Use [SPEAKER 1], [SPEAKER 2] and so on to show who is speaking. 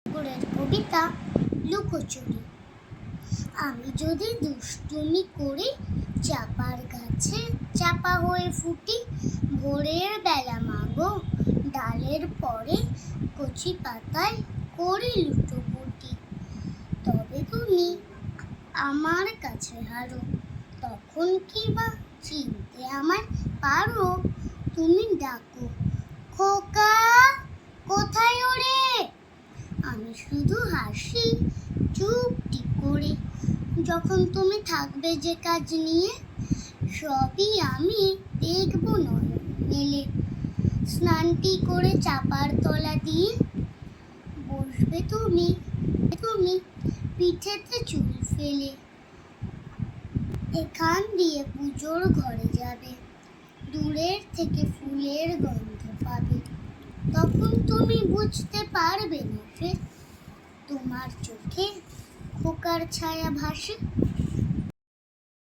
[SPEAKER 1] ঠাকুরের কবিতা লুকোচুরি। আমি যদি দুষ্টুমি করি, চাপার গাছে চাপা হয়ে ফুটি, ভোরের বেলা মাগো ডালের পরে কচি পাতায় করি লুটোপুটি। তবে তুমি আমার কাছে হারো, তখন কি বা চিনতে আমায় পারো? তুমি ডাকো, খোকা কোথায় ওরে? আমি শুধু হাসি চুপটি করে। যখন তুমি থাকবে যে কাজ নিয়ে, সবই আমি দেখবো নয়ন মেলে। স্নানটি করে চাপার তলা দিয়ে বসবে তুমি পিঠেতে চুল ফেলে। এখান দিয়ে পুজোর ঘরে যাবে, দূরের থেকে ফুলের গন্ধ পাবে। তখন তুমি বুঝতে পারবে না ফের, তোমার চোখে খোকার ছায়া ভাসে।